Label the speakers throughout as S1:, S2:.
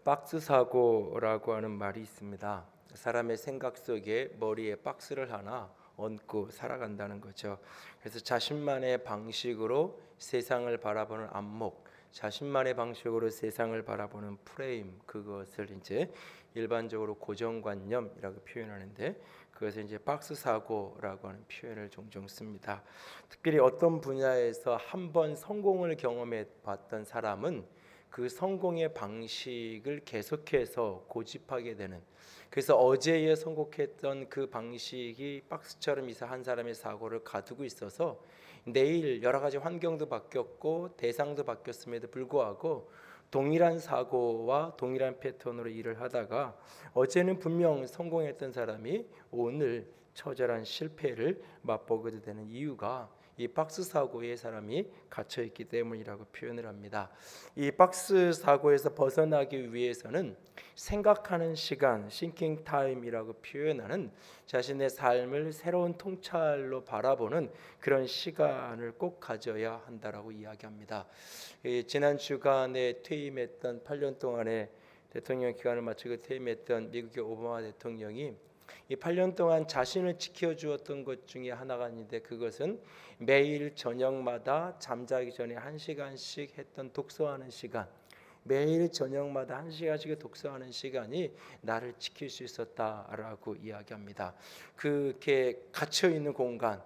S1: 박스 사고라고 하는 말이 있습니다. 사람의 생각 속에 머리에 박스를 하나 얹고 살아간다는 거죠. 그래서 자신만의 방식으로 세상을 바라보는 안목, 자신만의 방식으로 세상을 바라보는 프레임, 그것을 이제 일반적으로 고정관념이라고 표현하는데, 그것을 이제 박스 사고라고 하는 표현을 종종 씁니다. 특별히 어떤 분야에서 한 번 성공을 경험해 봤던 사람은 그 성공의 방식을 계속해서 고집하게 되는, 그래서 어제에 성공했던 그 방식이 박스처럼 이사 한 사람의 사고를 가두고 있어서 내일 여러 가지 환경도 바뀌었고 대상도 바뀌었음에도 불구하고 동일한 사고와 동일한 패턴으로 일을 하다가 어제는 분명 성공했던 사람이 오늘 처절한 실패를 맛보게 되는 이유가 이 박스 사고에 사람이 갇혀 있기 때문이라고 표현을 합니다. 이 박스 사고에서 벗어나기 위해서는 생각하는 시간, thinking time이라고 표현하는 자신의 삶을 새로운 통찰로 바라보는 그런 시간을 꼭 가져야 한다라고 이야기합니다. 지난 주간에 퇴임했던 8년 동안의 대통령 기간을 마치고 퇴임했던 미국의 오바마 대통령이 이 8년 동안 자신을 지켜주었던 것 중에 하나가 있는데, 그것은 매일 저녁마다 잠자기 전에 1시간씩 했던 독서하는 시간, 매일 저녁마다 1시간씩 독서하는 시간이 나를 지킬 수 있었다라고 이야기합니다. 그렇게 갇혀 있는 공간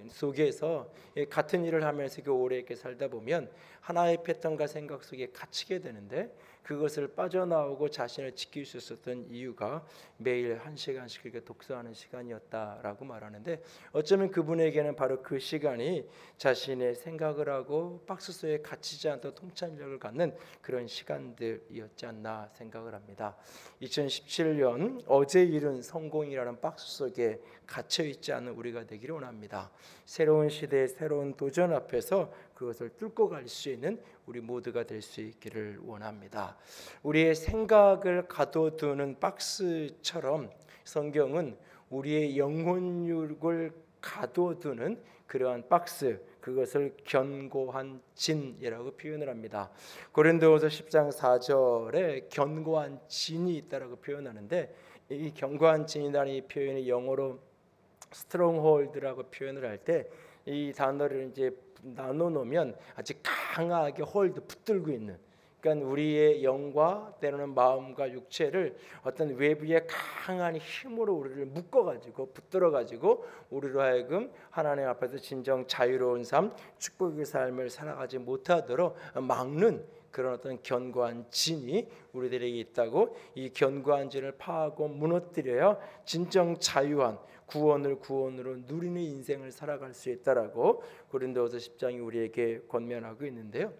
S1: 속에서 같은 일을 하면서 오래 있게 살다 보면 하나의 패턴과 생각 속에 갇히게 되는데, 그것을 빠져나오고 자신을 지킬 수 있었던 이유가 매일 1시간씩 그렇게 독서하는 시간이었다라고 말하는데, 어쩌면 그분에게는 바로 그 시간이 자신의 생각을 하고 박스 속에 갇히지 않도록 통찰력을 갖는 그런 시간들이었지 않나 생각을 합니다. 2017년 어제 일은 성공이라는 박스 속에 갇혀 있지 않은 우리가 되기를 원합니다. 새로운 시대의 새로운 도전 앞에서 그것을 뚫고 갈 수 있는 우리 모두가 될 수 있기를 원합니다. 우리의 생각을 가둬두는 박스처럼 성경은 우리의 영혼육을 가둬두는 그러한 박스, 그것을 견고한 진이라고 표현을 합니다. 고린도후서 10장 4절에 견고한 진이 있다라고 표현하는데, 이 견고한 진이라는 이 표현이 영어로 stronghold라고 표현을 할 때 이 단어를 이제 나눠 놓으면 아주 강하게 홀드 붙들고 있는, 그러니까 우리의 영과 때로는 마음과 육체를 어떤 외부의 강한 힘으로 우리를 묶어가지고 붙들어가지고 우리로 하여금 하나님 앞에서 진정 자유로운 삶, 축복의 삶을 살아가지 못하도록 막는 그런 어떤 견고한 진이 우리들에게 있다고, 이 견고한 진을 파하고 무너뜨려야 진정 자유한 구원으로 누리는 인생을 살아갈 수 있다라고 고린도후서 10장이 우리에게 권면하고 있는데요.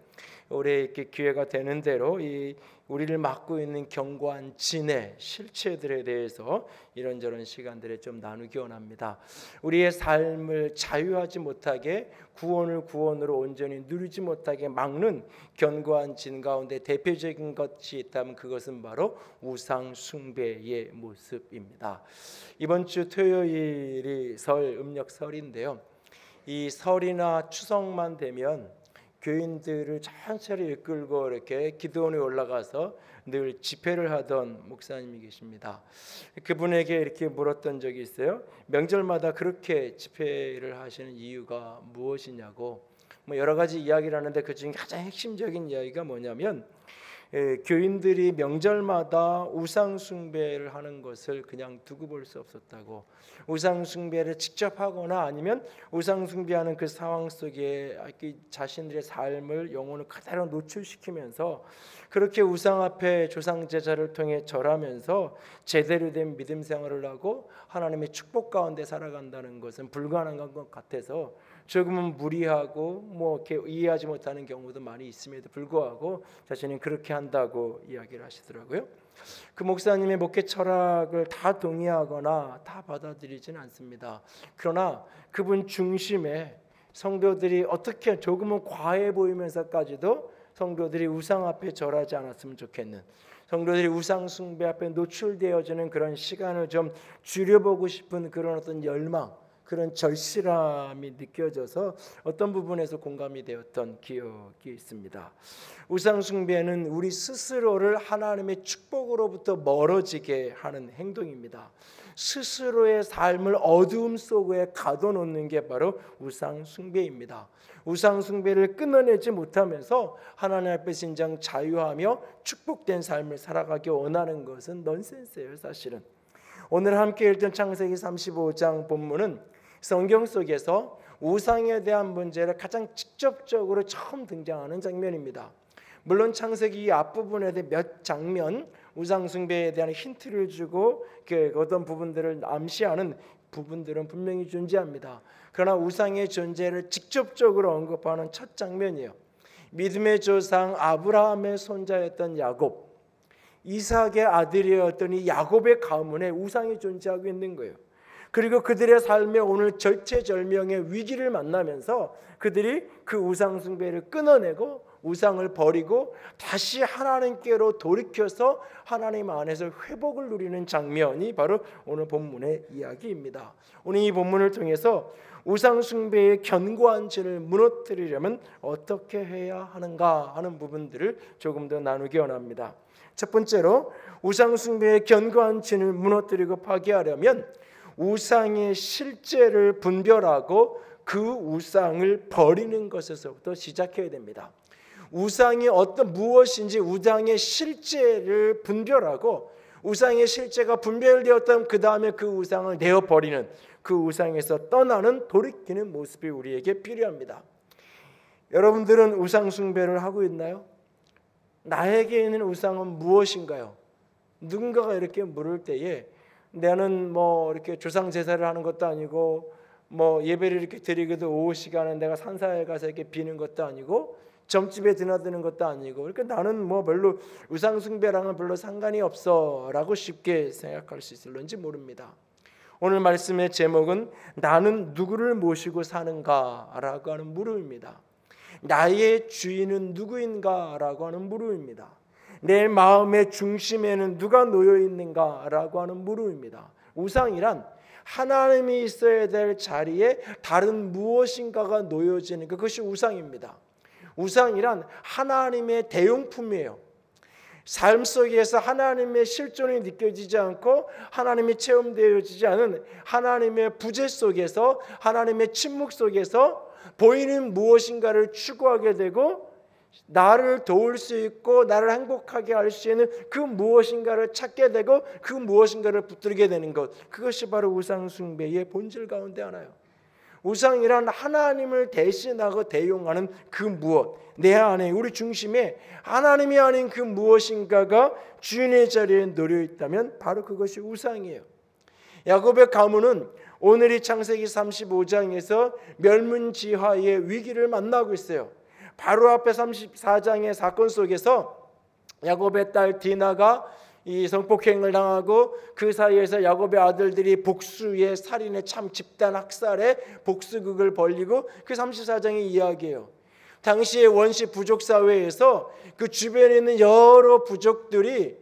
S1: 올해 이렇게 기회가 되는 대로 이 우리를 막고 있는 견고한 진의 실체들에 대해서 이런저런 시간들에 좀 나누기 원합니다. 우리의 삶을 자유하지 못하게 구원으로 온전히 누리지 못하게 막는 견고한 진 가운데 대표적인 것이 있다면 그것은 바로 우상 숭배의 모습입니다. 이번 주 토요일이 설 음력설인데요. 이 설이나 추석만 되면 교인들을 천천히 이끌고 이렇게 기도원에 올라가서 늘 집회를 하던 목사님이 계십니다. 그분에게 이렇게 물었던 적이 있어요. 명절마다 그렇게 집회를 하시는 이유가 무엇이냐고. 여러 가지 이야기를 하는데 그 중에 가장 핵심적인 이야기가 뭐냐면, 교인들이 명절마다 우상 숭배를 하는 것을 그냥 두고 볼 수 없었다고. 우상 숭배를 직접 하거나 아니면 우상 숭배하는 그 상황 속에 자신들의 삶을, 영혼을 그대로 노출시키면서 그렇게 우상 앞에 조상 제사를 통해 절하면서 제대로 된 믿음 생활을 하고 하나님의 축복 가운데 살아간다는 것은 불가능한 것 같아서 조금은 무리하고 이렇게 이해하지 못하는 경우도 많이 있음에도 불구하고 자신은 그렇게 한다고 이야기를 하시더라고요. 그 목사님의 목회 철학을 다 동의하거나 다 받아들이지는 않습니다. 그러나 그분 중심에 성도들이 어떻게 조금은 과해 보이면서까지도 성도들이 우상 앞에 절하지 않았으면 좋겠는, 성도들이 우상 숭배 앞에 노출되어지는 그런 시간을 좀 줄여보고 싶은 그런 어떤 열망, 그런 절실함이 느껴져서 어떤 부분에서 공감이 되었던 기억이 있습니다. 우상 숭배는 우리 스스로를 하나님의 축복으로부터 멀어지게 하는 행동입니다. 스스로의 삶을 어두움 속에 가둬놓는 게 바로 우상 숭배입니다. 우상 숭배를 끊어내지 못하면서 하나님 앞에 진정 자유하며 축복된 삶을 살아가기 원하는 것은 넌센스예요, 사실은. 오늘 함께 읽던 창세기 35장 본문은 성경 속에서 우상에 대한 문제를 가장 직접적으로 처음 등장하는 장면입니다. 물론 창세기 앞부분에 대해 몇 장면 우상 숭배에 대한 힌트를 주고 어떤 부분들을 암시하는 부분들은 분명히 존재합니다. 그러나 우상의 존재를 직접적으로 언급하는 첫 장면이에요. 믿음의 조상 아브라함의 손자였던 야곱, 이삭의 아들이었던 이 야곱의 가문에 우상이 존재하고 있는 거예요. 그리고 그들의 삶에 오늘 절체절명의 위기를 만나면서 그들이 그 우상 숭배를 끊어내고 우상을 버리고 다시 하나님께로 돌이켜서 하나님 안에서 회복을 누리는 장면이 바로 오늘 본문의 이야기입니다. 오늘 이 본문을 통해서 우상 숭배의 견고한 진을 무너뜨리려면 어떻게 해야 하는가 하는 부분들을 조금 더 나누기 원합니다. 첫 번째로 우상 숭배의 견고한 진을 무너뜨리고 파괴하려면 우상의 실제를 분별하고 그 우상을 버리는 것에서부터 시작해야 됩니다. 우상이 무엇인지 우상의 실제를 분별하고 우상의 실제가 분별되었다면 그 다음에 그 우상을 내어버리는, 그 우상에서 떠나는, 돌이키는 모습이 우리에게 필요합니다. 여러분들은 우상 숭배를 하고 있나요? 나에게 있는 우상은 무엇인가요? 누군가가 이렇게 물을 때에 나는 이렇게 조상 제사를 하는 것도 아니고 예배를 이렇게 드리기도 오후 시간에 내가 산사에 가서 이렇게 비는 것도 아니고 점집에 드나드는 것도 아니고, 그러니까 나는 별로 우상 숭배랑은 별로 상관이 없어라고 쉽게 생각할 수 있을런지 모릅니다. 오늘 말씀의 제목은 나는 누구를 모시고 사는가라고 하는 물음입니다. 나의 주인은 누구인가라고 하는 물음입니다. 내 마음의 중심에는 누가 놓여 있는가라고 하는 물음입니다. 우상이란 하나님이 있어야 될 자리에 다른 무엇인가가 놓여지는 그것이 우상입니다. 우상이란 하나님의 대용품이에요. 삶 속에서 하나님의 실존이 느껴지지 않고 하나님이 체험되어지지 않은 하나님의 부재 속에서, 하나님의 침묵 속에서 보이는 무엇인가를 추구하게 되고 나를 도울 수 있고 나를 행복하게 할 수 있는 그 무엇인가를 찾게 되고 그 무엇인가를 붙들게 되는 것, 그것이 바로 우상 숭배의 본질 가운데 하나예요. 우상이란 하나님을 대신하고 대용하는 그 무엇, 내 안에 우리 중심에 하나님이 아닌 그 무엇인가가 주인의 자리에 놓여 있다면 바로 그것이 우상이에요. 야곱의 가문은 오늘 이 창세기 35장에서 멸문지화의 위기를 만나고 있어요. 바로 앞에 34장의 사건 속에서 야곱의 딸 디나가 이 성폭행을 당하고 그 사이에서 야곱의 아들들이 복수의 살인에 참 집단 학살에 복수극을 벌이고 그 34장의 이야기예요. 당시의 원시 부족 사회에서 그 주변에 있는 여러 부족들이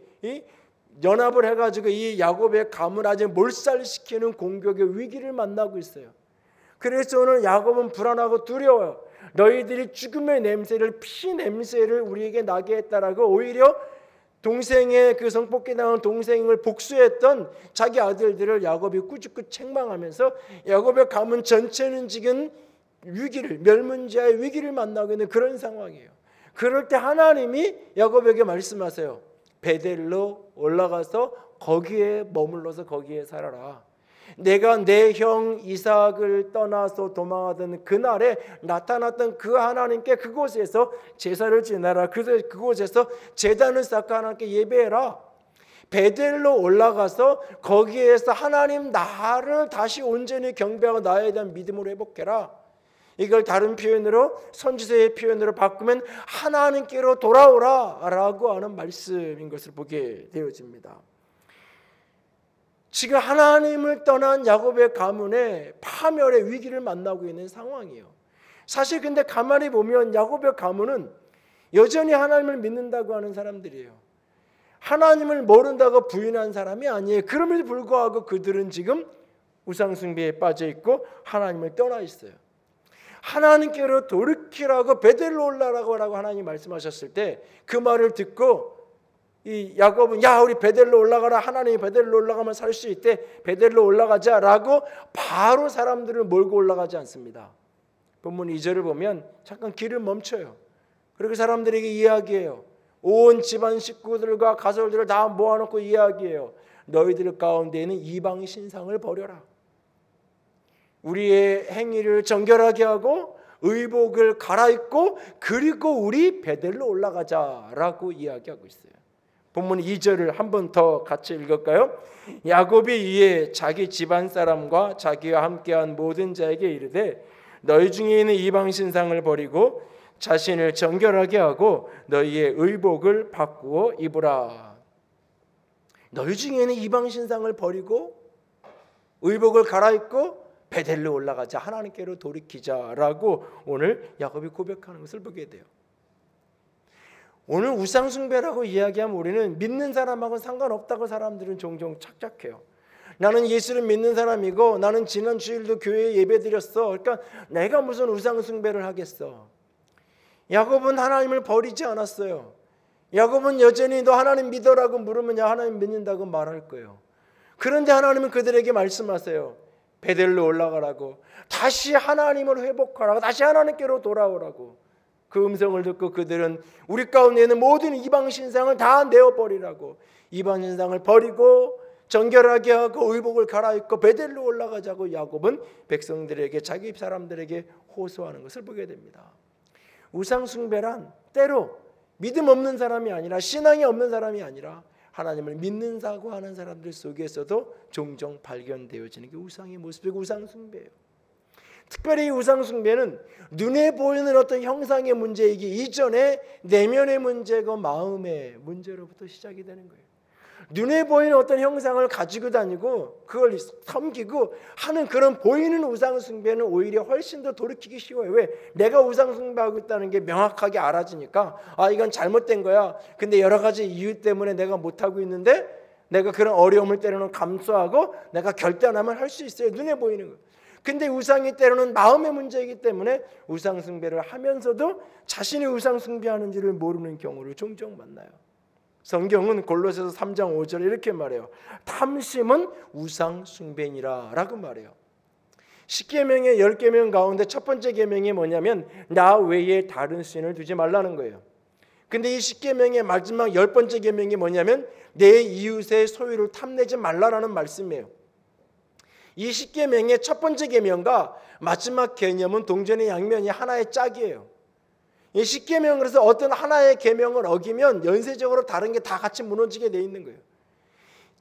S1: 연합을 해가지고 이 야곱의 가문을 아주 몰살시키는 공격의 위기를 만나고 있어요. 그래서 오늘 야곱은 불안하고 두려워요. 너희들이 죽음의 냄새를, 피 냄새를 우리에게 나게 했다라고 오히려 동생의 그 성폭행당한 동생을 복수했던 자기 아들들을 야곱이 꾸짖고 책망하면서 야곱의 가문 전체는 지금 위기를, 멸문지화의 위기를 만나고 있는 그런 상황이에요. 그럴 때 하나님이 야곱에게 말씀하세요. 베델로 올라가서 거기에 머물러서 거기에 살아라. 내가 내 형 이삭을 떠나서 도망하던 그날에 나타났던 그 하나님께 그곳에서 제사를 지내라. 그곳에서 제단을 쌓고 하나님께 예배해라. 베델로 올라가서 거기에서 하나님 나를 다시 온전히 경배하고 나에 대한 믿음으로 회복해라. 이걸 다른 표현으로, 선지서의 표현으로 바꾸면 하나님께로 돌아오라 라고 하는 말씀인 것을 보게 되어집니다. 지금 하나님을 떠난 야곱의 가문에 파멸의 위기를 만나고 있는 상황이에요. 사실 근데 가만히 보면 야곱의 가문은 여전히 하나님을 믿는다고 하는 사람들이에요. 하나님을 모른다고 부인한 사람이 아니에요. 그럼에도 불구하고 그들은 지금 우상 숭배에 빠져 있고 하나님을 떠나 있어요. 하나님께로 돌이키라고 베델로 올라가라고 하나님 말씀하셨을 때 그 말을 듣고 이 야곱은 야 우리 베델로 올라가라, 하나님이 베델로 올라가면 살 수 있대, 베델로 올라가자라고 바로 사람들을 몰고 올라가지 않습니다. 본문 2절을 보면 잠깐 길을 멈춰요. 그리고 사람들에게 이야기해요. 온 집안 식구들과 가솔들을 다 모아놓고 이야기해요. 너희들 가운데에는 이방 신상을 버려라. 우리의 행위를 정결하게 하고 의복을 갈아입고 그리고 우리 베델로 올라가자라고 이야기하고 있어요. 본문 2절을 한 번 더 같이 읽을까요? 야곱이 이에 자기 집안 사람과 자기와 함께한 모든 자에게 이르되 너희 중에 있는 이방 신상을 버리고 자신을 정결하게 하고 너희의 의복을 바꾸어 입으라. 너희 중에 있는 이방 신상을 버리고 의복을 갈아입고 베델로 올라가자, 하나님께로 돌이키자라고 오늘 야곱이 고백하는 것을 보게 돼요. 오늘 우상 숭배라고 이야기하면 우리는 믿는 사람하고는 상관없다고 사람들은 종종 착각해요. 나는 예수를 믿는 사람이고 나는 지난 주일도 교회에 예배드렸어. 그러니까 내가 무슨 우상 숭배를 하겠어. 야곱은 하나님을 버리지 않았어요. 야곱은 여전히 너 하나님 믿어라고 물으면 하나님 믿는다고 말할 거예요. 그런데 하나님은 그들에게 말씀하세요. 베델로 올라가라고, 다시 하나님을 회복하라고, 다시 하나님께로 돌아오라고. 그 음성을 듣고 그들은 우리 가운데 있는 모든 이방 신상을 다 내어버리라고, 이방 신상을 버리고 정결하게 하고 의복을 갈아입고 베델로 올라가자고 야곱은 백성들에게, 자기 사람들에게 호소하는 것을 보게 됩니다. 우상 숭배란 때로 믿음 없는 사람이 아니라, 신앙이 없는 사람이 아니라 하나님을 믿는다고 하는 사람들 속에서도 종종 발견되어지는 게 우상의 모습이고 우상 숭배예요. 특별히 이 우상 숭배는 눈에 보이는 어떤 형상의 문제이기 이전에 내면의 문제고 마음의 문제로부터 시작이 되는 거예요. 눈에 보이는 어떤 형상을 가지고 다니고 그걸 섬기고 하는 그런 보이는 우상 숭배는 오히려 훨씬 더 돌이키기 쉬워요. 왜? 내가 우상 숭배하고 있다는 게 명확하게 알아지니까 이건 잘못된 거야. 근데 여러 가지 이유 때문에 내가 못하고 있는데 내가 그런 어려움을 때로는 감수하고 내가 결단하면 할 수 있어요. 눈에 보이는 거. 근데 우상이 때로는 마음의 문제이기 때문에 우상 숭배를 하면서도 자신이 우상 숭배하는지를 모르는 경우를 종종 만나요. 성경은 골로새서 3장 5절에 이렇게 말해요. 탐심은 우상 숭배니라 라고 말해요. 10계명의 10계명 가운데 첫 번째 계명이 뭐냐면 나 외에 다른 신을 두지 말라는 거예요. 근데 이 10계명의 마지막 10번째 계명이 뭐냐면 내 이웃의 소유를 탐내지 말라라는 말씀이에요. 이 10계명의 첫 번째 계명과 마지막 개념은 동전의 양면이 하나의 짝이에요. 이 10계명, 그래서 어떤 하나의 계명을 어기면 연쇄적으로 다른 게 다 같이 무너지게 돼 있는 거예요.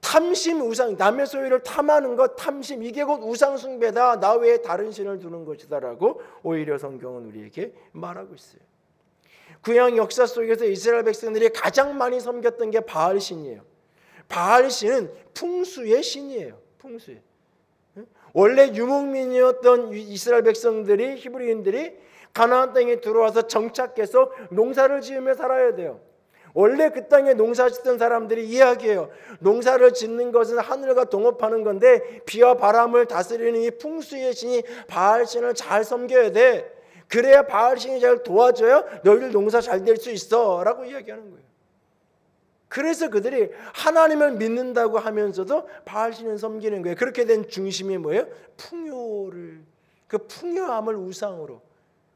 S1: 탐심, 우상, 남의 소유를 탐하는 것, 탐심, 이게 곧 우상 숭배다. 나 외에 다른 신을 두는 것이다라고 오히려 성경은 우리에게 말하고 있어요. 구약 역사 속에서 이스라엘 백성들이 가장 많이 섬겼던 게 바알 신이에요. 바알 신은 풍수의 신이에요. 풍수의. 원래 유목민이었던 이스라엘 백성들이, 히브리인들이 가나안 땅에 들어와서 정착해서 농사를 지으며 살아야 돼요. 원래 그 땅에 농사 짓던 사람들이 이야기해요. 농사를 짓는 것은 하늘과 동업하는 건데 비와 바람을 다스리는 이 풍수의 신이 바알신을 잘 섬겨야 돼. 그래야 바알신이 잘 도와줘야 너희들 농사 잘 될 수 있어 라고 이야기하는 거예요. 그래서 그들이 하나님을 믿는다고 하면서도 바알신을 섬기는 거예요. 그렇게 된 중심이 뭐예요? 풍요를, 그 풍요함을 우상으로,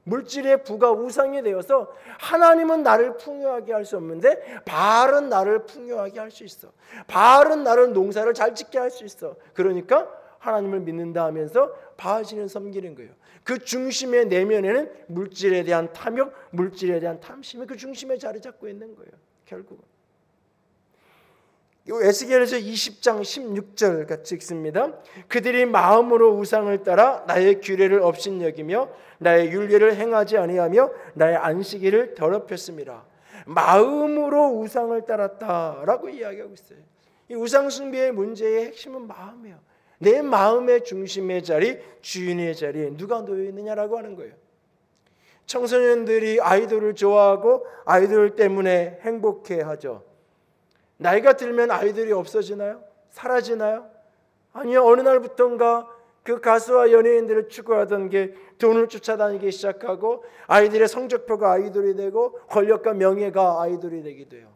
S1: 물질의 부가 우상이 되어서 하나님은 나를 풍요하게 할 수 없는데 바알은 나를 풍요하게 할 수 있어. 바알은 나를 농사를 잘 짓게 할 수 있어. 그러니까 하나님을 믿는다 하면서 바알신을 섬기는 거예요. 그 중심의 내면에는 물질에 대한 탐욕, 물질에 대한 탐심이 그 중심에 자리 잡고 있는 거예요. 결국은 에스겔에서 20장 16절 같이 읽습니다. 그들이 마음으로 우상을 따라 나의 규례를 업신여기며 나의 율례를 행하지 아니하며 나의 안식일을 더럽혔습니다. 마음으로 우상을 따랐다라고 이야기하고 있어요. 이 우상 숭배의 문제의 핵심은 마음이에요. 내 마음의 중심의 자리, 주인의 자리에 누가 놓여 있느냐라고 하는 거예요. 청소년들이 아이돌을 좋아하고 아이돌 때문에 행복해하죠. 나이가 들면 아이들이 없어지나요? 사라지나요? 아니요. 어느 날부턴가 그 가수와 연예인들을 추구하던 게 돈을 쫓아다니기 시작하고 아이들의 성적표가 아이돌이 되고 권력과 명예가 아이돌이 되기도 해요.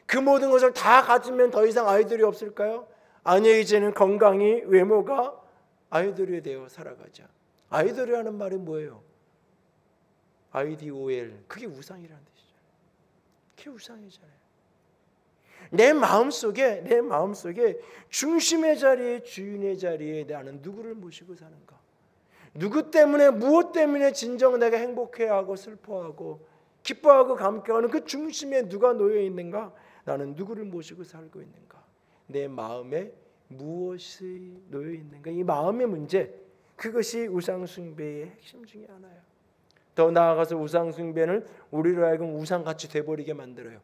S1: 그 모든 것을 다 가지면 더 이상 아이돌이 없을까요? 아니요, 이제는 건강이, 외모가 아이돌이 되어 살아가자. 아이돌이라는 말이 뭐예요? IDOL, 그게 우상이라는 뜻이잖아요. 그게 우상이잖아요. 내 마음속에 중심의 자리에, 주인의 자리에 나는 누구를 모시고 사는가? 누구 때문에, 무엇 때문에 진정 내가 행복해하고 슬퍼하고 기뻐하고 감격하는 그 중심에 누가 놓여 있는가? 나는 누구를 모시고 살고 있는가? 내 마음에 무엇이 놓여 있는가? 이 마음의 문제, 그것이 우상 숭배의 핵심 중에 하나예요. 더 나아가서 우상 숭배는 우리로 하여금 우상같이 돼버리게 만들어요.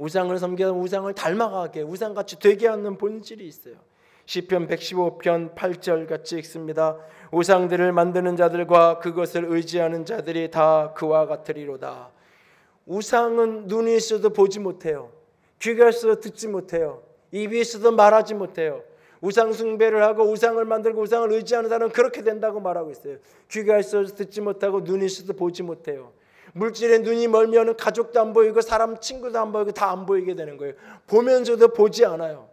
S1: 우상을 섬기다 우상을 닮아가게, 우상같이 되게 하는 본질이 있어요. 시편 115편 8절 같이 읽습니다. 우상들을 만드는 자들과 그것을 의지하는 자들이 다 그와 같으리로다. 우상은 눈이 있어도 보지 못해요. 귀가 있어도 듣지 못해요. 입이 있어도 말하지 못해요. 우상 숭배를 하고 우상을 만들고 우상을 의지하는 사람은 그렇게 된다고 말하고 있어요. 귀가 있어도 듣지 못하고 눈이 있어도 보지 못해요. 물질에 눈이 멀면 가족도 안 보이고 사람 친구도 안 보이고 다 안 보이게 되는 거예요. 보면서도 보지 않아요.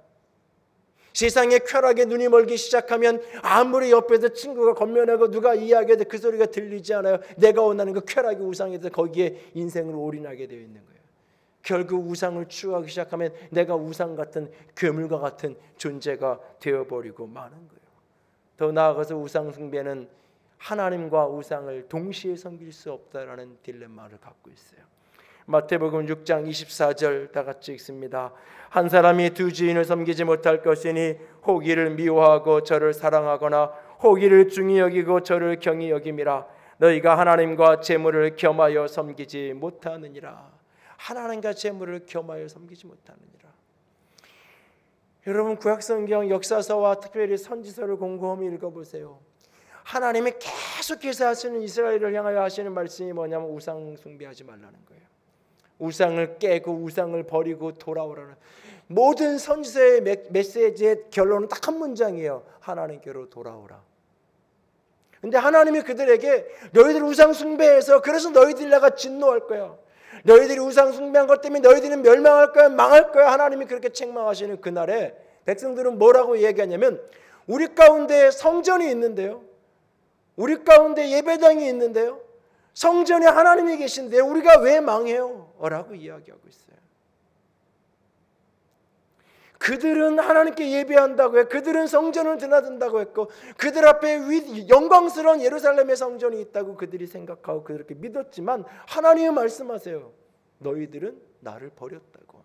S1: 세상의 쾌락에 눈이 멀기 시작하면 아무리 옆에서 친구가 겉면하고 누가 이야기해도 그 소리가 들리지 않아요. 내가 원하는 그 쾌락이 우상에 대해서 거기에 인생을 올인하게 되어 있는 거예요. 결국 우상을 추구하기 시작하면 내가 우상 같은 괴물과 같은 존재가 되어버리고 마는 거예요. 더 나아가서 우상 숭배는 하나님과 우상을 동시에 섬길 수 없다라는 딜레마를 갖고 있어요. 마태복음 6장 24절 다 같이 읽습니다. 한 사람이 두 주인을 섬기지 못할 것이니 혹 이를 미워하고 저를 사랑하거나 혹 이를 중히 여기고 저를 경히 여김이라. 너희가 하나님과 재물을 겸하여 섬기지 못하느니라. 하나님과 재물을 겸하여 섬기지 못하느니라. 여러분, 구약성경 역사서와 특별히 선지서를 곰곰이 읽어보세요. 하나님이 계속해서 하시는, 이스라엘을 향하여 하시는 말씀이 뭐냐면 우상 숭배하지 말라는 거예요. 우상을 깨고 우상을 버리고 돌아오라는, 모든 선지서의 메시지의 결론은 딱 한 문장이에요. 하나님께로 돌아오라. 근데 하나님이 그들에게 너희들 우상 숭배해서 그래서 너희들 내가 진노할 거야. 너희들이 우상 숭배한 것 때문에 너희들은 멸망할 거야, 망할 거야. 하나님이 그렇게 책망하시는 그날에 백성들은 뭐라고 얘기하냐면, 우리 가운데 성전이 있는데요, 우리 가운데 예배당이 있는데요, 성전에 하나님이 계신데 우리가 왜 망해요? 라고 이야기하고 있어요. 그들은 하나님께 예배한다고 해. 그들은 성전을 드나든다고 했고 그들 앞에 영광스러운 예루살렘의 성전이 있다고 그들이 생각하고 그렇게 믿었지만 하나님은 말씀하세요. 너희들은 나를 버렸다고,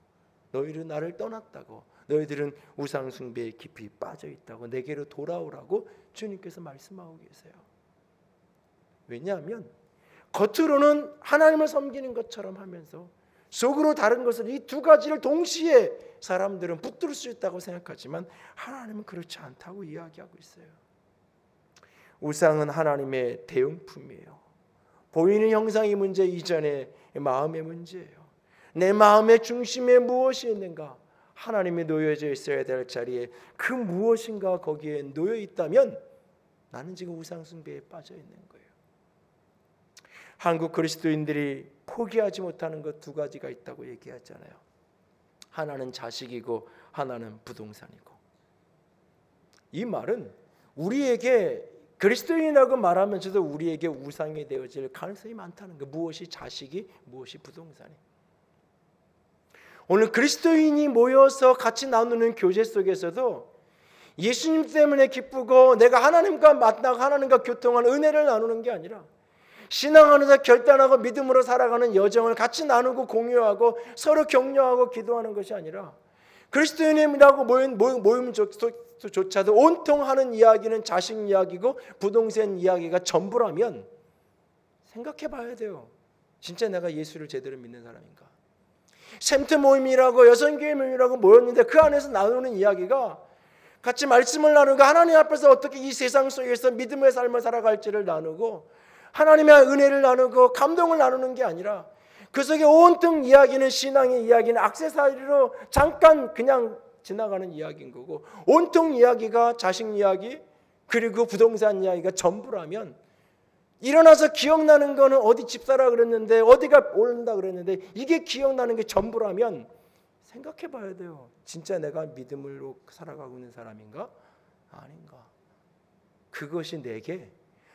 S1: 너희들은 나를 떠났다고, 너희들은 우상 숭배에 깊이 빠져 있다고, 내게로 돌아오라고 주님께서 말씀하고 계세요. 왜냐하면 겉으로는 하나님을 섬기는 것처럼 하면서 속으로 다른 것을, 이 두 가지를 동시에 사람들은 붙들 수 있다고 생각하지만 하나님은 그렇지 않다고 이야기하고 있어요. 우상은 하나님의 대용품이에요. 보이는 형상이 문제 이전에 마음의 문제예요. 내 마음의 중심에 무엇이 있는가? 하나님이 놓여져 있어야 될 자리에 그 무엇인가 거기에 놓여 있다면 나는 지금 우상 숭배에 빠져 있는 거예요. 한국 그리스도인들이 포기하지 못하는 것 두 가지가 있다고 얘기하잖아요. 하나는 자식이고 하나는 부동산이고. 이 말은 우리에게 그리스도인이라고 말하면서도 우리에게 우상이 되어질 가능성이 많다는 거. 무엇이 자식이, 무엇이 부동산이. 오늘 그리스도인이 모여서 같이 나누는 교제 속에서도 예수님 때문에 기쁘고 내가 하나님과 만나고 하나님과 교통하는 은혜를 나누는 게 아니라 신앙 안에서 결단하고 믿음으로 살아가는 여정을 같이 나누고 공유하고 서로 격려하고 기도하는 것이 아니라 그리스도인이라고 모임조차도 온통 하는 이야기는 자식 이야기고 부동산 이야기가 전부라면 생각해 봐야 돼요. 진짜 내가 예수를 제대로 믿는 사람인가? 샘트 모임이라고 여성교회 모임이라고 모였는데 그 안에서 나누는 이야기가 같이 말씀을 나누고 하나님 앞에서 어떻게 이 세상 속에서 믿음의 삶을 살아갈지를 나누고 하나님의 은혜를 나누고 감동을 나누는 게 아니라 그 속에 온통 이야기는, 신앙의 이야기는 액세서리로 잠깐 그냥 지나가는 이야기인 거고 온통 이야기가 자식 이야기, 그리고 부동산 이야기가 전부라면 일어나서 기억나는 거는 어디 집 사라 그랬는데 어디가 오른다 그랬는데 이게 기억나는 게 전부라면 생각해 봐야 돼요. 진짜 내가 믿음으로 살아가고 있는 사람인가? 아닌가? 그것이 내게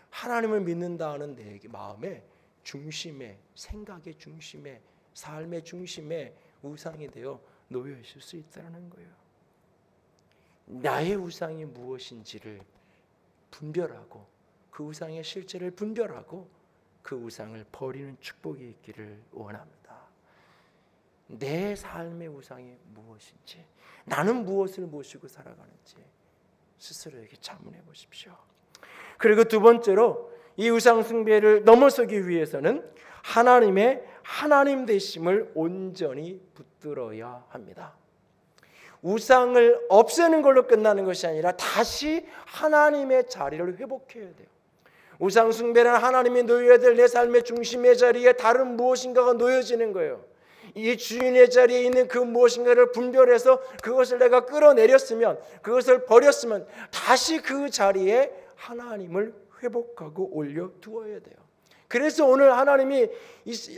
S1: 하나님을 믿는다 하는 내 마음의 중심에, 생각의 중심에, 삶의 중심에 우상이 되어 놓여 있을 수 있다는 거예요. 나의 우상이 무엇인지를 분별하고 그 우상의 실체를 분별하고 그 우상을 버리는 축복이 있기를 원합니다. 내 삶의 우상이 무엇인지, 나는 무엇을 모시고 살아가는지 스스로에게 자문해 보십시오. 그리고 두 번째로 이 우상 숭배를 넘어서기 위해서는 하나님의 하나님 되심을 온전히 붙들어야 합니다. 우상을 없애는 걸로 끝나는 것이 아니라 다시 하나님의 자리를 회복해야 돼요. 우상 숭배는 하나님이 놓여야 될 내 삶의 중심의 자리에 다른 무엇인가가 놓여지는 거예요. 이 주인의 자리에 있는 그 무엇인가를 분별해서 그것을 내가 끌어내렸으면, 그것을 버렸으면 다시 그 자리에 하나님을 회복하고 올려두어야 돼요. 그래서 오늘 하나님이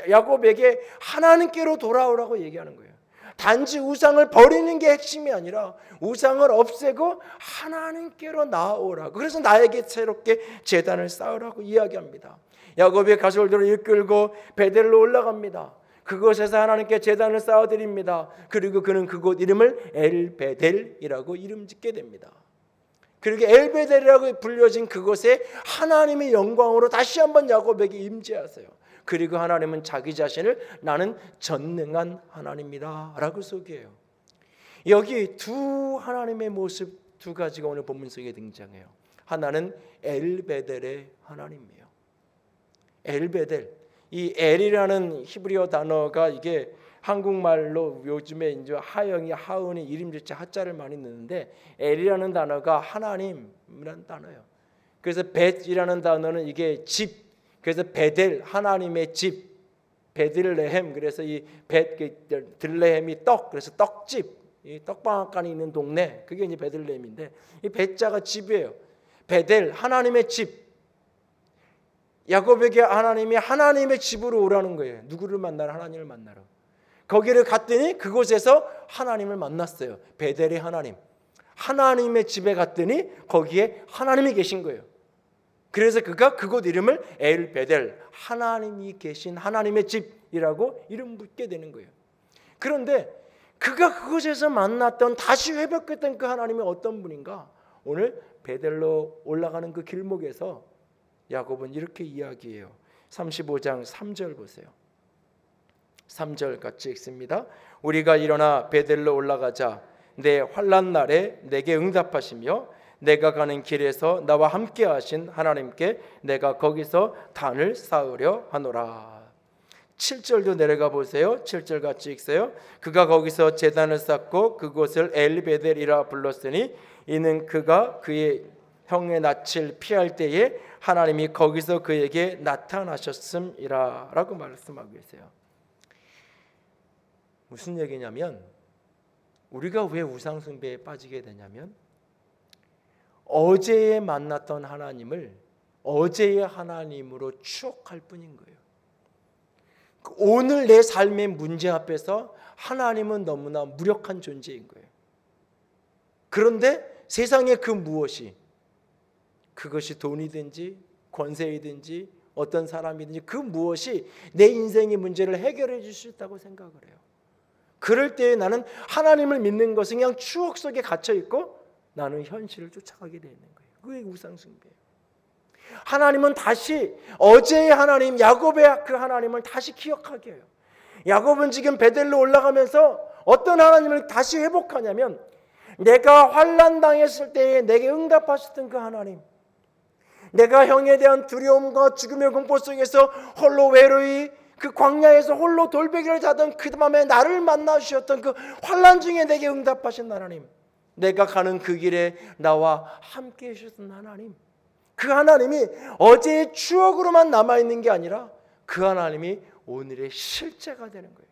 S1: 야곱에게 하나님께로 돌아오라고 얘기하는 거예요. 단지 우상을 버리는 게 핵심이 아니라 우상을 없애고 하나님께로 나아오라고. 그래서 나에게 새롭게 제단을 쌓으라고 이야기합니다. 야곱이 가솔들을 이끌고 베델로 올라갑니다. 그곳에서 하나님께 제단을 쌓아드립니다. 그리고 그는 그곳 이름을 엘베델이라고 이름 짓게 됩니다. 그리고 엘베델이라고 불려진 그곳에 하나님의 영광으로 다시 한번 야곱에게 임재하세요. 그리고 하나님은 자기 자신을 나는 전능한 하나님이다 라고 소개해요. 여기 두 하나님의 모습 두 가지가 오늘 본문 속에 등장해요. 하나는 엘베델의 하나님이에요. 엘베델, 이 엘이라는 히브리어 단어가 이게 한국말로 요즘에 이제 하영이 하은이 이름자체 하자를 많이 넣는데 엘이라는 단어가 하나님이라는 단어예요. 그래서 벳이라는 단어는 이게 집, 그래서 베델 하나님의 집, 베들레헴, 그래서 이 들레헴이 떡, 그래서 떡집, 이 떡방앗간이 있는 동네, 그게 이제 베들레헴인데 이 베자가 집이에요. 베델 하나님의 집. 야곱에게 하나님이 하나님의 집으로 오라는 거예요. 누구를 만나러? 하나님을 만나러. 거기를 갔더니 그곳에서 하나님을 만났어요. 베델의 하나님. 하나님의 집에 갔더니 거기에 하나님이 계신 거예요. 그래서 그가 그곳 이름을 엘베델, 하나님이 계신 하나님의 집이라고 이름 붙게 되는 거예요. 그런데 그가 그곳에서 만났던, 다시 회복했던 그 하나님이 어떤 분인가? 오늘 베델로 올라가는 그 길목에서 야곱은 이렇게 이야기해요. 35장 3절 보세요. 3절 같이 읽습니다. 우리가 일어나 베델로 올라가자 내 환난 날에 내게 응답하시며 내가 가는 길에서 나와 함께 하신 하나님께 내가 거기서 단을 쌓으려 하노라. 7절도 내려가 보세요. 7절 같이 읽어요. 그가 거기서 제단을 쌓고 그곳을 엘베델이라 불렀으니 이는 그가 그의 형의 낯을 피할 때에 하나님이 거기서 그에게 나타나셨음이라 라고 말씀하고 계세요. 무슨 얘기냐면 우리가 왜 우상 숭배에 빠지게 되냐면 어제에 만났던 하나님을 어제의 하나님으로 추억할 뿐인 거예요. 오늘 내 삶의 문제 앞에서 하나님은 너무나 무력한 존재인 거예요. 그런데 세상의 그 무엇이, 그것이 돈이든지 권세이든지 어떤 사람이든지 그 무엇이 내 인생의 문제를 해결해 줄 수 있다고 생각을 해요. 그럴 때 나는 하나님을 믿는 것은 그냥 추억 속에 갇혀 있고 나는 현실을 쫓아가게 되는 거예요. 그게 우상숭배예요. 하나님은 다시 어제의 하나님, 야곱의 그 하나님을 다시 기억하게 해요. 야곱은 지금 베델로 올라가면서 어떤 하나님을 다시 회복하냐면 내가 환난 당했을 때에 내게 응답하셨던 그 하나님, 내가 형에 대한 두려움과 죽음의 공포 속에서 홀로 외로이 그 광야에서 홀로 돌베개를 자던 그 밤에 나를 만나 주셨던 그 환난 중에 내게 응답하신 하나님, 내가 가는 그 길에 나와 함께 해주셨던 하나님, 그 하나님이 어제의 추억으로만 남아있는 게 아니라 그 하나님이 오늘의 실제가 되는 거예요.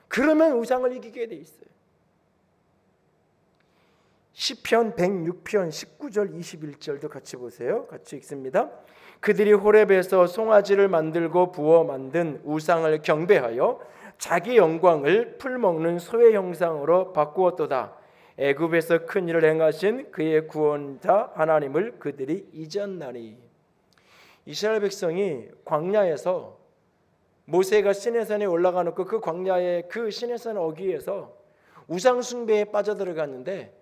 S1: 그러면 우상을 이기게 돼 있어요. 시편 106편 19절 21절도 같이 보세요. 같이 읽습니다. 그들이 호렙에서 송아지를 만들고 부어 만든 우상을 경배하여 자기 영광을 풀먹는 소의 형상으로 바꾸었도다. 애굽에서 큰 일을 행하신 그의 구원자 하나님을 그들이 잊었나니. 이스라엘 백성이 광야에서 모세가 시내산에 올라가 놓고 그 광야의 그 시내산 어귀에서 우상 숭배에 빠져들어갔는데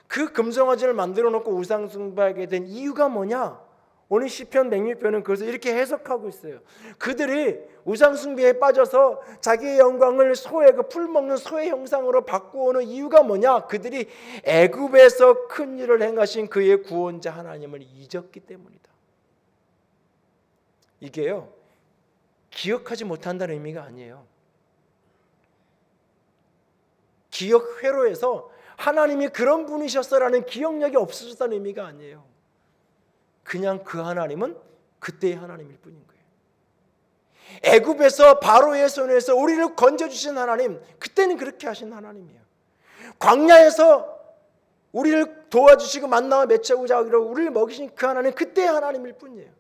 S1: 그 금송아지를 만들어 놓고 우상 숭배하게 된 이유가 뭐냐? 오늘 시편 106편은 그것을 이렇게 해석하고 있어요. 그들이 우상 숭배에 빠져서 자기의 영광을 소의 그 풀먹는 소의 형상으로 바꾸어오는 이유가 뭐냐? 그들이 애굽에서 큰 일을 행하신 그의 구원자 하나님을 잊었기 때문이다. 이게요, 기억하지 못한다는 의미가 아니에요. 기억 회로에서 하나님이 그런 분이셨어라는 기억력이 없으셨다는 의미가 아니에요. 그냥 그 하나님은 그때의 하나님일 뿐인 거예요. 애굽에서 바로의 손에서 우리를 건져주신 하나님, 그때는 그렇게 하신 하나님이에요. 광야에서 우리를 도와주시고 만나와 맺자고자 하기로 우리를 먹이신 그 하나님, 그때의 하나님일 뿐이에요.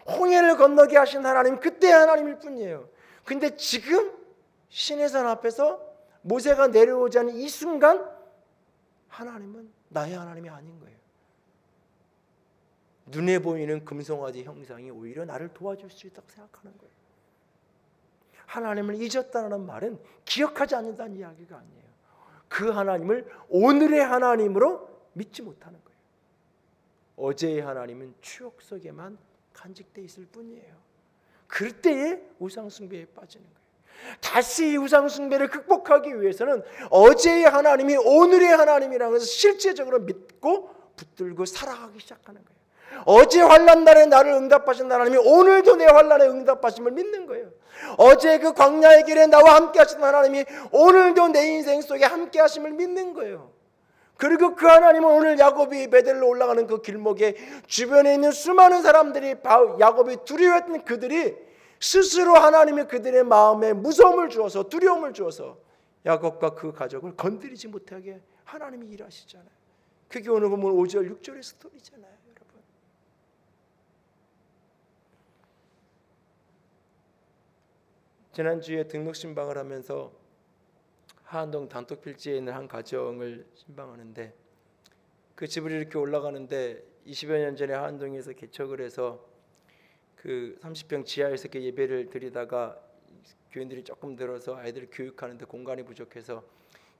S1: 홍해를 건너게 하신 하나님, 그때의 하나님일 뿐이에요. 근데 지금 시내산 앞에서 모세가 내려오자는 이 순간 하나님은 나의 하나님이 아닌 거예요. 눈에 보이는 금송아지 형상이 오히려 나를 도와줄 수 있다고 생각하는 거예요. 하나님을 잊었다는 말은 기억하지 않는다는 이야기가 아니에요. 그 하나님을 오늘의 하나님으로 믿지 못하는 거예요. 어제의 하나님은 추억 속에만 간직되어 있을 뿐이에요. 그럴 때에 우상숭배에 빠지는 거예요. 다시 이 우상숭배를 극복하기 위해서는 어제의 하나님이 오늘의 하나님이라는 것을 실제적으로 믿고 붙들고 살아가기 시작하는 거예요. 어제 환난 날에 나를 응답하신 하나님이 오늘도 내 환난에 응답하심을 믿는 거예요. 어제 그 광야의 길에 나와 함께 하신 하나님이 오늘도 내 인생 속에 함께 하심을 믿는 거예요. 그리고 그 하나님은 오늘 야곱이 베델로 올라가는 그 길목에 주변에 있는 수많은 사람들이 야곱이 두려워했던 그들이 스스로 하나님이 그들의 마음에 무서움을 주어서 두려움을 주어서 야곱과 그 가족을 건드리지 못하게 하나님이 일하시잖아요. 그게 오늘 보면 5절 6절의 스토리잖아요. 여러분, 지난주에 등록 신방을 하면서 하안동 단톡필지에 있는 한 가정을 신방하는데 그 집을 이렇게 올라가는데 20여 년 전에 하안동에서 개척을 해서 그 30평 지하에서 이렇게 예배를 드리다가 교인들이 조금 늘어서 아이들을 교육하는데 공간이 부족해서